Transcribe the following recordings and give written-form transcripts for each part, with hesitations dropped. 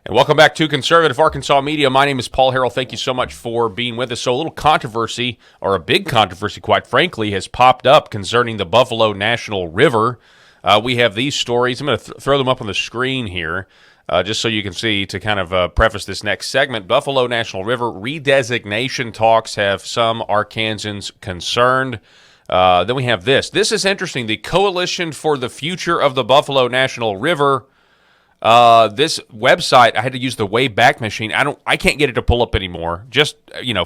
And welcome back to Conservative Arkansas Media. My name is Paul Harrell. Thank you so much for being with us. So a little controversy, or a big controversy, quite frankly, has popped up concerning the Buffalo National River. We have these stories. I'm going to throw them up on the screen here, just so you can see to kind of preface this next segment. Buffalo National River redesignation talks have some Arkansans concerned. Then we have this. This is interesting. The Coalition for the Future of the Buffalo National River. This website, I had to use the Wayback Machine. I can't get it to pull up anymore. Just,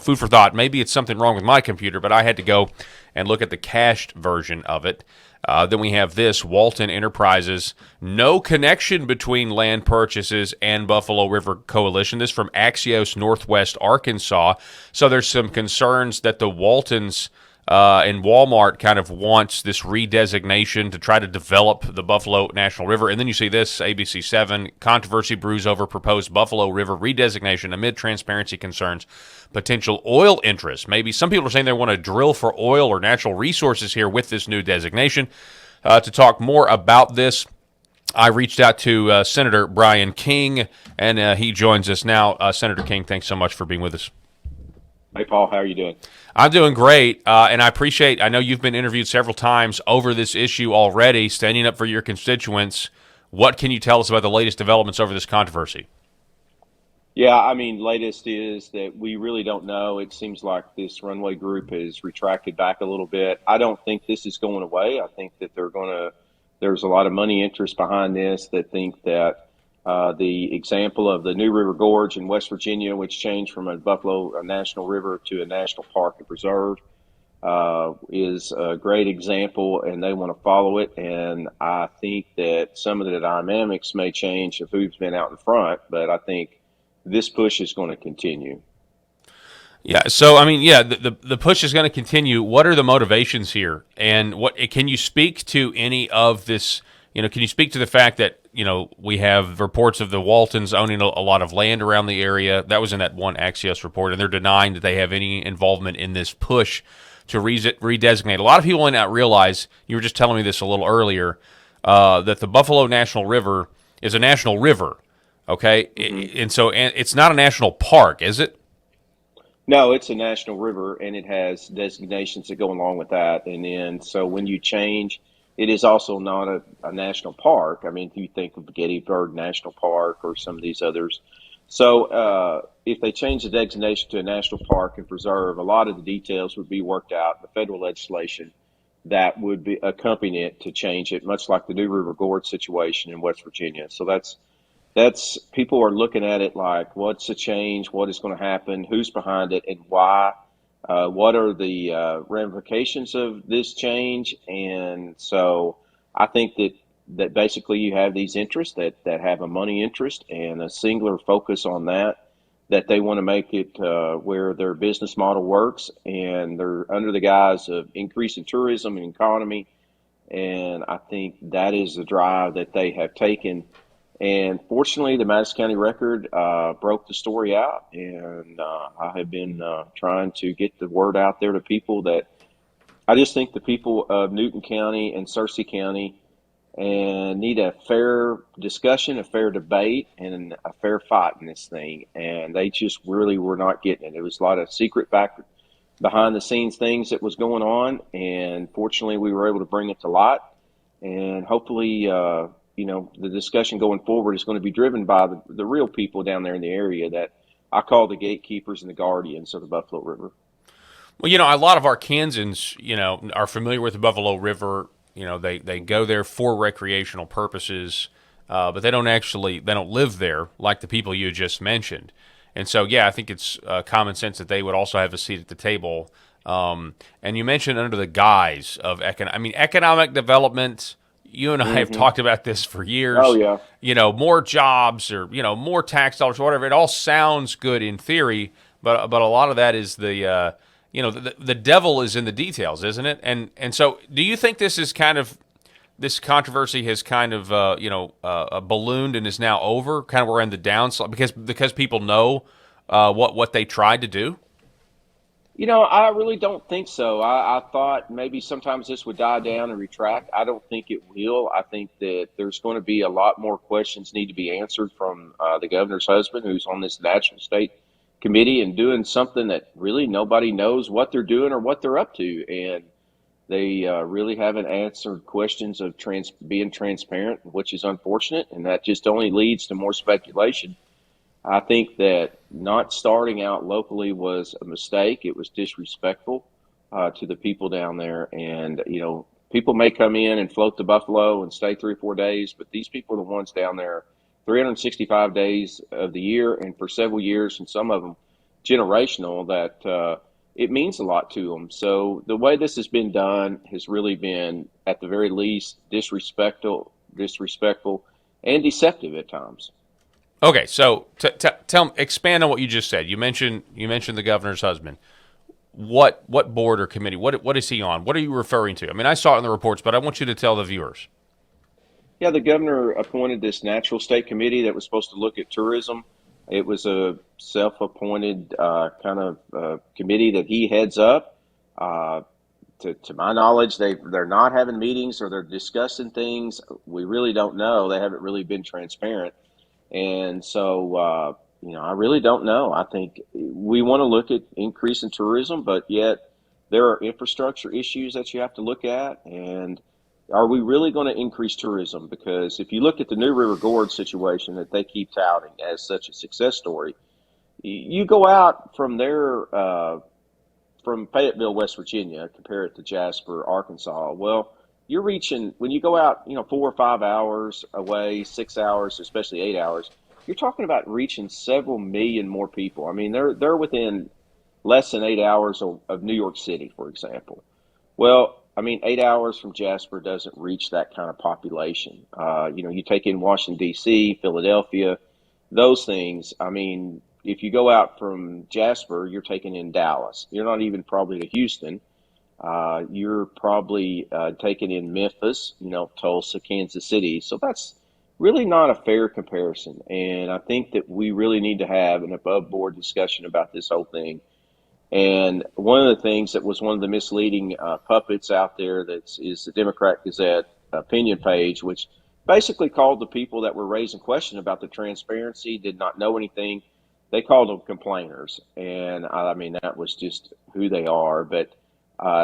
food for thought. Maybe it's something wrong with my computer, but I had to go and look at the cached version of it. Then we have this, Walton Enterprises, no connection between land purchases and Buffalo River Coalition. This from Axios Northwest Arkansas. So there's some concerns that the Waltons and Walmart kind of wants this redesignation to try to develop the Buffalo National River. And then you see this, ABC 7, controversy brews over proposed Buffalo River redesignation amid transparency concerns, potential oil interests. Maybe some people are saying they want to drill for oil or natural resources here with this new designation. To talk more about this, I reached out to Senator Bryan King, and he joins us now. Senator King, thanks so much for being with us. Hey, Paul, how are you doing? I'm doing great, and I know you've been interviewed several times over this issue already, standing up for your constituents. What can you tell us about the latest developments over this controversy? Yeah, latest is that we really don't know. It seems like this runway group has retracted back a little bit. I don't think this is going away. I think that there's a lot of money interest behind this that think that the example of the New River Gorge in West Virginia, which changed from a national river to a national park and preserve, is a great example, and they want to follow it. And I think that some of the dynamics may change if who's been out in front, but I think this push is going to continue. Yeah. So, the push is going to continue. What are the motivations here? And can you speak to any of this? Can you speak to the fact that, we have reports of the Waltons owning a lot of land around the area? That was in that one Axios report, and they're denying that they have any involvement in this push to redesignate. A lot of people may not realize, you were just telling me this a little earlier, that the Buffalo National River is a national river, okay? Mm-hmm. And it's not a national park, is it? No, it's a national river, and it has designations that go along with that. And then, so when you change, it is also not a national park. If you think of Gettysburg National Park or some of these others. So if they change the designation to a national park and preserve, a lot of the details would be worked out in the federal legislation that would be accompany it to change it, much like the New River Gorge situation in West Virginia. So that's people are looking at it like, what's the change? What is going to happen? Who's behind it, and why? What are the ramifications of this change? And so I think that basically you have these interests that have a money interest and a singular focus on that they want to make it where their business model works, and they're under the guise of increasing tourism and economy. And I think that is the drive that they have taken. And fortunately, the Madison County Record broke the story out, and I have been trying to get the word out there to people that I just think the people of Newton County and Searcy County need a fair discussion, a fair debate, and a fair fight in this thing. And they just really were not getting it. It was a lot of secret behind the scenes things that was going on, and fortunately, we were able to bring it to light. And hopefully, the discussion going forward is going to be driven by the real people down there in the area that I call the gatekeepers and the guardians of the Buffalo River. Well, a lot of Arkansans, are familiar with the Buffalo River. They go there for recreational purposes, but they don't live there like the people you just mentioned. And so, yeah, I think it's common sense that they would also have a seat at the table. And you mentioned under the guise of economic development. You and I have talked about this for years. Oh, yeah. More jobs or, more tax dollars or whatever. It all sounds good in theory, but a lot of that is the devil is in the details, isn't it? And so do you think this controversy has kind of, ballooned and is now over? Kind of we're in the downside because people know what they tried to do? I really don't think so. I thought maybe sometimes this would die down and retract. I don't think it will. I think that there's going to be a lot more questions need to be answered from the governor's husband, who's on this national state committee and doing something that really nobody knows what they're doing or what they're up to. And they really haven't answered questions of being transparent, which is unfortunate. And that just only leads to more speculation. I think that not starting out locally was a mistake. It was disrespectful to the people down there. And, people may come in and float the buffalo and stay 3 or 4 days, but these people are the ones down there 365 days of the year and for several years, and some of them generational, that it means a lot to them. So the way this has been done has really been, at the very least, disrespectful, and deceptive at times. Okay, so expand on what you just said. You mentioned the governor's husband. What board or committee? What is he on? What are you referring to? I mean, I saw it in the reports, but I want you to tell the viewers. Yeah, the governor appointed this natural state committee that was supposed to look at tourism. It was a self-appointed kind of committee that he heads up. To my knowledge, they're not having meetings, or they're discussing things. We really don't know. They haven't really been transparent. And so, I really don't know. I think we want to look at increasing tourism, but yet there are infrastructure issues that you have to look at. And are we really going to increase tourism? Because if you look at the New River Gorge situation that they keep touting as such a success story, you go out from there, from Fayetteville, West Virginia, compare it to Jasper, Arkansas. Well, you're reaching, when you go out, 4 or 5 hours away, 6 hours, especially 8 hours, you're talking about reaching several million more people. I mean, they're within less than 8 hours of New York City, for example. Well, I mean, 8 hours from Jasper doesn't reach that kind of population. You take in Washington, D.C., Philadelphia, those things. I mean, if you go out from Jasper, you're taking in Dallas. You're not even probably to Houston. You're probably taking in Memphis, Tulsa, Kansas City. So that's really not a fair comparison. And I think that we really need to have an above board discussion about this whole thing. And one of the things that was one of the misleading puppets out there is the Democrat Gazette opinion page, which basically called the people that were raising questions about the transparency, did not know anything. They called them complainers. And I mean, that was just who they are. But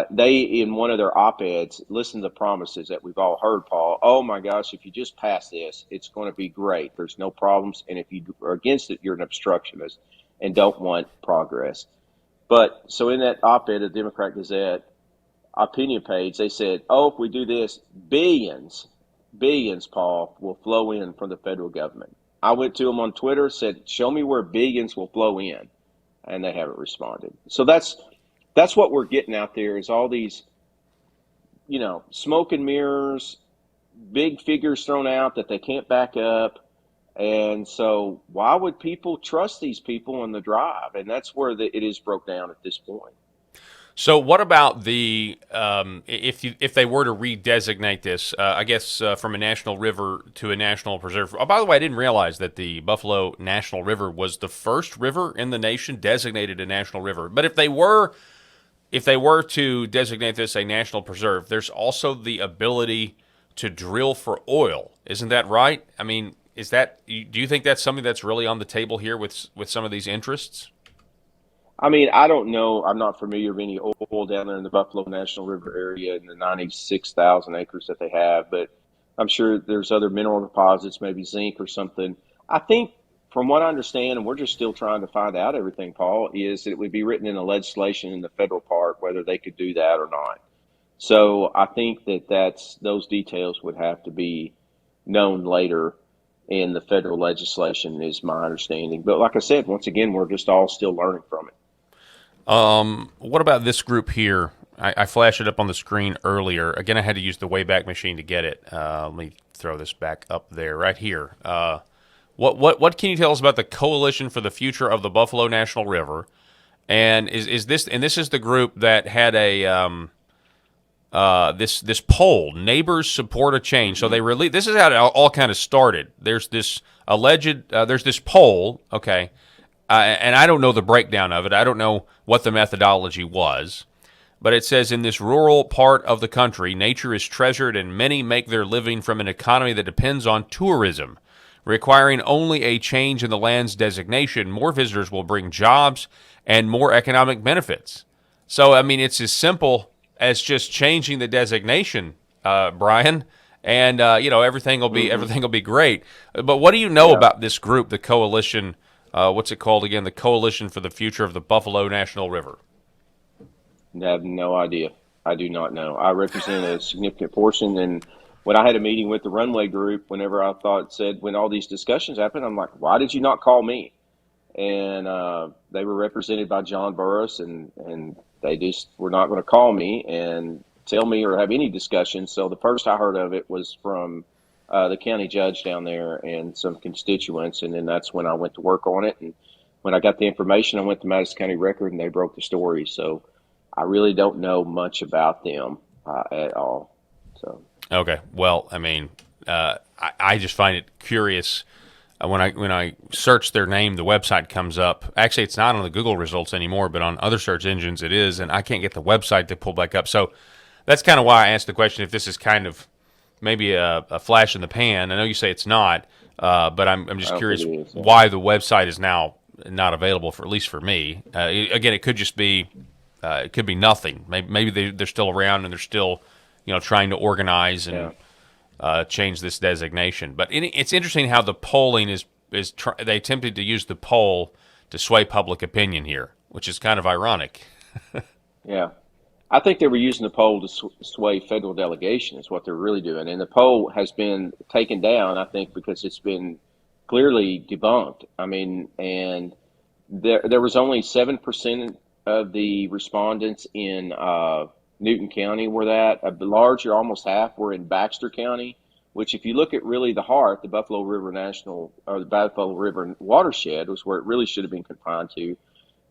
they, in one of their op-eds, listen to the promises that we've all heard, Paul. Oh my gosh, if you just pass this, it's going to be great. There's no problems. And if you are against it, you're an obstructionist and don't want progress. But so in that op-ed of Democrat Gazette opinion page, they said, oh, if we do this, billions, Paul, will flow in from the federal government. I went to them on Twitter, said, show me where billions will flow in. And they haven't responded. So that's what we're getting out there, is all these, smoke and mirrors, big figures thrown out that they can't back up. And so why would people trust these people on the drive? And that's where it is broke down at this point. So what about the if they were to redesignate this, I guess from a national river to a national preserve? Oh, by the way, I didn't realize that the Buffalo National River was the first river in the nation designated a national river. But if they were to designate this a national preserve, there's also the ability to drill for oil. Isn't that right? I mean, do you think that's something that's really on the table here with some of these interests? I mean, I don't know. I'm not familiar with any oil down there in the Buffalo National River area in the 96,000 acres that they have, but I'm sure there's other mineral deposits, maybe zinc or something. I think, from what I understand, and we're just still trying to find out everything, Paul, is that it would be written in the legislation in the federal part whether they could do that or not. So I think those details would have to be known later in the federal legislation, is my understanding. But like I said, once again, we're just all still learning from it. What about this group here? I flashed it up on the screen earlier. Again, I had to use the Wayback Machine to get it. Let me throw this back up there, right here. What can you tell us about the Coalition for the Future of the Buffalo National River? And is this the group that had a this poll, Neighbors Support a Change. So they this is how it all kind of started. There's this poll, okay, and I don't know the breakdown of it. I don't know what the methodology was. But it says in this rural part of the country, nature is treasured and many make their living from an economy that depends on tourism. Requiring only a change in the land's designation, more visitors will bring jobs and more economic benefits. So, I mean, it's as simple as just changing the designation, Bryan, and everything will be great. But what do you know Yeah. about this group, the coalition? What's it called again? The Coalition for the Future of the Buffalo National River. I have no idea. I do not know. I represent a significant portion, and when I had a meeting with the runway group, whenever I thought said when all these discussions happened, I'm like, why did you not call me? And they were represented by John Burris, and they just were not going to call me and tell me or have any discussion. So the first I heard of it was from the county judge down there and some constituents, and then that's when I went to work on it. And when I got the information, I went to Madison County Record, and they broke the story. So I really don't know much about them at all. So Okay. Well, I mean, I just find it curious. When I search their name, the website comes up. Actually, it's not on the Google results anymore, but on other search engines it is, and I can't get the website to pull back up. So that's kind of why I asked the question if this is kind of maybe a flash in the pan. I know you say it's not, but I'm just I don't think curious it is. Yeah. why the website is now not available for at least for me. Again, it could just be it could be nothing. Maybe they're still around and they're still trying to organize and. Yeah. Change this designation. But it's interesting how the polling is they attempted to use the poll to sway public opinion here, which is kind of ironic. Yeah. I think they were using the poll to sway federal delegation is what they're really doing. And the poll has been taken down, I think, because it's been clearly debunked. I mean, and there was only 7% of the respondents in Newton County were that. A larger, almost half, were in Baxter County, which if you look at really the heart, the Buffalo River National, or the Buffalo River watershed was where it really should have been confined to.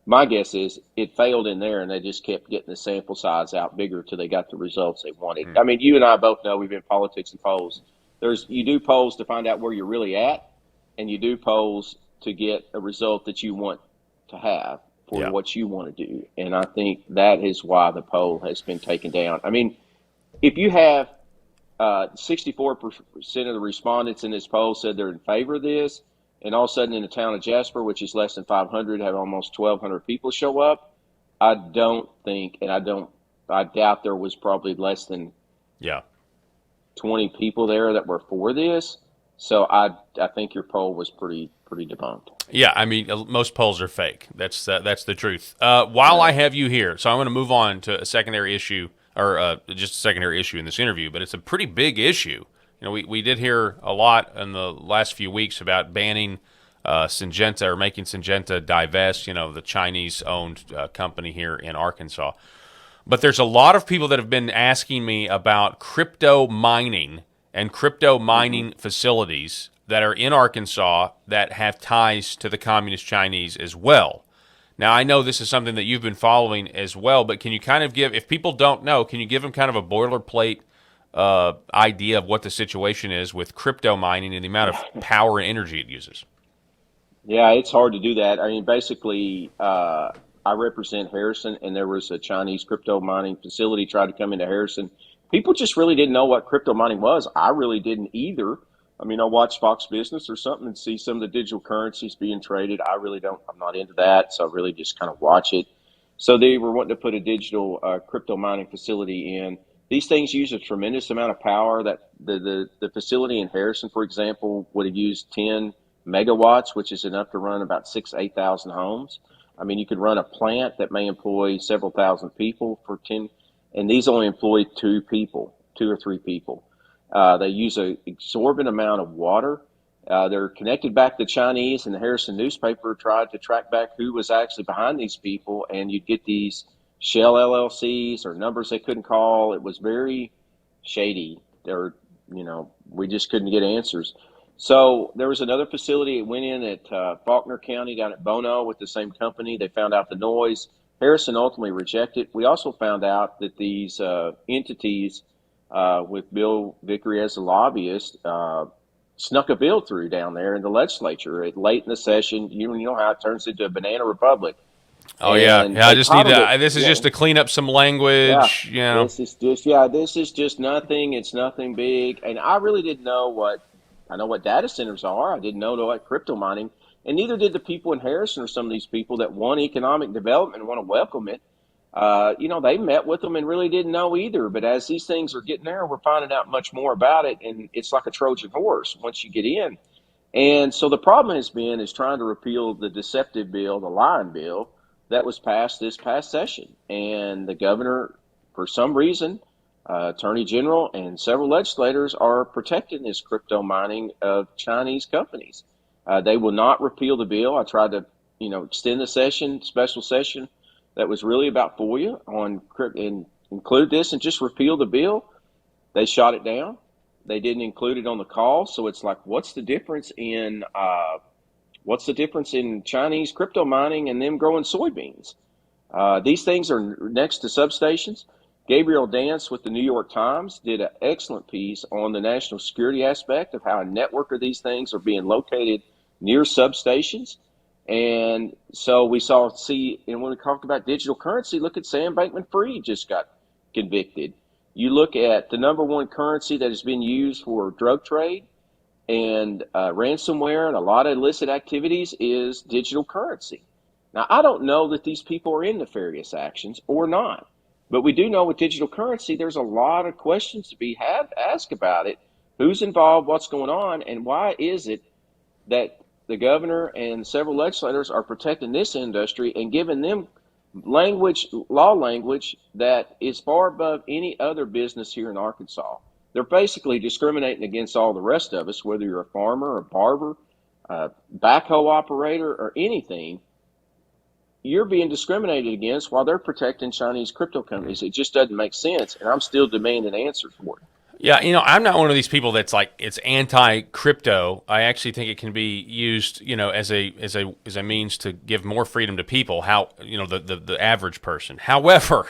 My guess is it failed in there, and they just kept getting the sample size out bigger till they got the results they wanted. I mean, you and I both know we've been in politics and polls. You do polls to find out where you're really at, and you do polls to get a result that you want to have for Yeah. what you want to do. And I think that is why the poll has been taken down. I mean, if you have 64% of the respondents in this poll said they're in favor of this, and all of a sudden in the town of Jasper, which is less than 500, have almost 1,200 people show up, I don't think, and I doubt there was probably less than Yeah. 20 people there that were for this. So I think your poll was pretty debunked. Yeah, I mean, most polls are fake. That's the truth. While I have you here, so I'm going to move on to a secondary issue, or just a secondary issue in this interview, but it's a pretty big issue. We did hear a lot in the last few weeks about banning Syngenta or making Syngenta divest, the Chinese-owned company here in Arkansas. But there's a lot of people that have been asking me about crypto mining and crypto mining facilities that are in Arkansas that have ties to the Communist Chinese as well. Now, I know this is something that you've been following as well, but can you kind of give, if people don't know, can you give them kind of a boilerplate idea of what the situation is with crypto mining and the amount of power and energy it uses? Yeah, it's hard to do that. I mean, basically, I represent Harrison, and there was a Chinese crypto mining facility tried to come into Harrison. People just really didn't know what crypto mining was. I really didn't either. I mean, I watch Fox Business or something and see some of the digital currencies being traded. I really don't. I'm not into that, so I really just kind of watch it. So they were wanting to put a digital crypto mining facility in. These things use a tremendous amount of power. That the facility in Harrison, for example, would have used 10 megawatts, which is enough to run about 8,000 homes. I mean, you could run a plant that may employ several thousand people for 10, and these only employ 2 or 3 people. They use an exorbitant amount of water. They're connected back to the Chinese, and the Harrison newspaper tried to track back who was actually behind these people, and you'd get these shell LLCs or numbers they couldn't call. It was very shady. We just couldn't get answers. So there was another facility that went in at Faulkner County down at Bono with the same company. They found out the noise. Harrison ultimately rejected. We also found out that these entities, with Bill Vickery as a lobbyist, snuck a bill through down there in the legislature late in the session. You know how it turns into a banana republic, Oh yeah, and yeah. I they just need titled to. it. This is Yeah, just to clean up some yeah. language. You know. This is just nothing. It's nothing big. And I really didn't know what I know what data centers are. I didn't know what crypto mining, and neither did the people in Harrison or some of these people that want economic development and want to welcome it. They met with them and really didn't know either. But as these things are getting there, we're finding out much more about it, and it's like a Trojan horse once you get in. And so the problem has been is trying to repeal the deceptive bill, the lying bill that was passed this past session. And the governor, for some reason, attorney general and several legislators are protecting this crypto mining of Chinese companies. They will not repeal the bill. I tried to, extend the session, special session that was really about FOIA on and include this and just repeal the bill. They shot it down. They didn't include it on the call, so it's like, what's the difference in Chinese crypto mining and them growing soybeans? These things are next to substations. Gabriel Dance with the New York Times did an excellent piece on the national security aspect of how a network of these things are being located near substations. And so and when we talk about digital currency, look at Sam Bankman-Fried just got convicted. You look at the number one currency that has been used for drug trade and ransomware and a lot of illicit activities is digital currency. Now, I don't know that these people are in nefarious actions or not, but we do know with digital currency, there's a lot of questions to be asked about it. Who's involved? What's going on? And why is it that the governor and several legislators are protecting this industry and giving them law language that is far above any other business here in Arkansas? They're basically discriminating against all the rest of us, whether you're a farmer, a barber, a backhoe operator, or anything. You're being discriminated against while they're protecting Chinese crypto companies. It just doesn't make sense, and I'm still demanding answers for it. Yeah, I'm not one of these people that's like it's anti-crypto. I actually think it can be used, as a means to give more freedom to people. How the average person. However,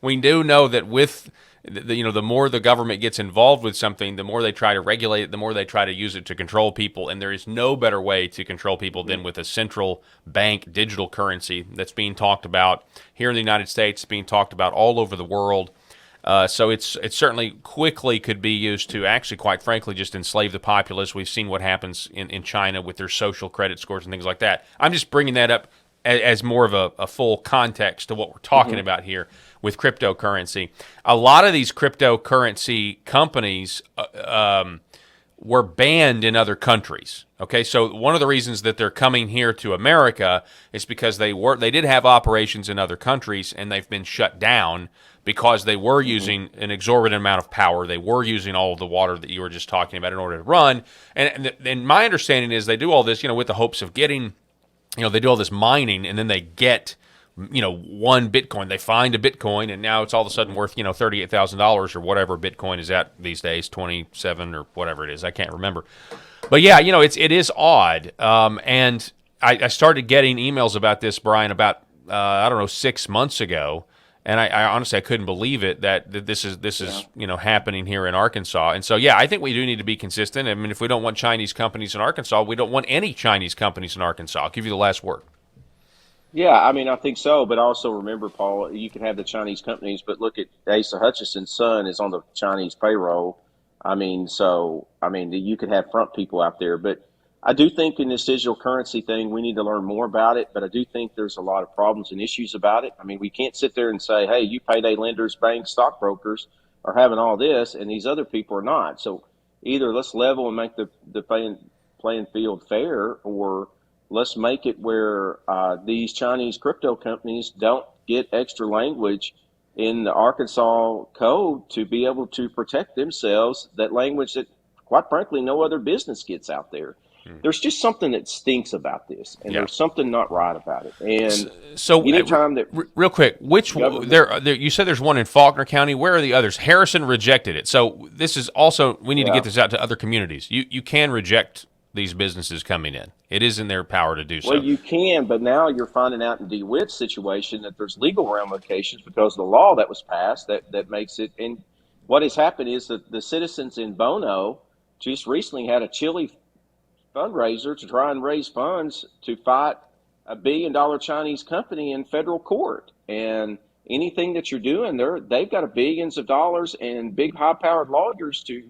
we do know that with the more the government gets involved with something, the more they try to regulate it, the more they try to use it to control people. And there is no better way to control people than with a central bank digital currency that's being talked about here in the United States, being talked about all over the world. So it certainly quickly could be used to actually, quite frankly, just enslave the populace. We've seen what happens in China with their social credit scores and things like that. I'm just bringing that up as more of a full context to what we're talking about here with cryptocurrency. A lot of these cryptocurrency companies were banned in other countries. Okay, so one of the reasons that they're coming here to America is because they did have operations in other countries and they've been shut down because they were using an exorbitant amount of power. They were using all of the water that you were just talking about in order to run. And my understanding is they do all this, with the hopes of getting, they do all this mining and then they get, one Bitcoin. They find a Bitcoin and now it's all of a sudden worth, $38,000 or whatever Bitcoin is at these days, 27 or whatever it is. I can't remember. But yeah, it is odd. And I started getting emails about this, Brian, about, 6 months ago. And I honestly, I couldn't believe it that this is happening here in Arkansas. And so, yeah, I think we do need to be consistent. I mean, if we don't want Chinese companies in Arkansas, we don't want any Chinese companies in Arkansas. I'll give you the last word. Yeah, I mean, I think so. But also remember, Paul, you can have the Chinese companies, but look at Asa Hutchinson's son is on the Chinese payroll. You could have front people out there. But I do think in this digital currency thing, we need to learn more about it. But I do think there's a lot of problems and issues about it. I mean, we can't sit there and say, hey, you payday lenders, banks, stockbrokers are having all this, and these other people are not. So either let's level and make the playing field fair, or let's make it where these Chinese crypto companies don't get extra language in the Arkansas code to be able to protect themselves, that language that, quite frankly, no other business gets out there. There's just something that stinks about this, and there's something not right about it. And so, anytime that real quick, which there you said there's one in Faulkner County. Where are the others? Harrison rejected it. So this is also, we need to get this out to other communities. You can reject these businesses coming in. It is in their power to do so. Well, you can, but now you're finding out in DeWitt's situation that there's legal ramifications because of the law that was passed that makes it. And what has happened is that the citizens in Bono just recently had a chili fundraiser to try and raise funds to fight $1 billion Chinese company in federal court. And anything that you're doing, they've got billions of dollars and big high-powered lawyers to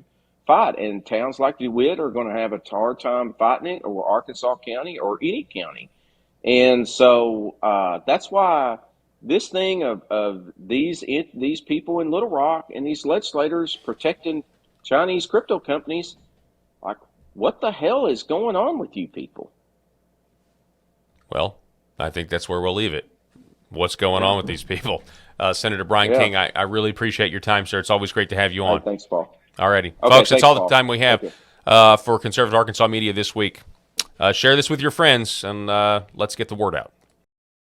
fight. And towns like DeWitt are going to have a hard time fighting it, or Arkansas County, or any county. And so that's why this thing of these people in Little Rock and these legislators protecting Chinese crypto companies, like, what the hell is going on with you people? Well, I think that's where we'll leave it. What's going on with these people? Senator Bryan King, I really appreciate your time, sir. It's always great to have you on. Hey, thanks, Paul. All righty. Okay, Folks, that's all the Paul. time we have for Conservative Arkansas Media this week. Share this with your friends, and let's get the word out.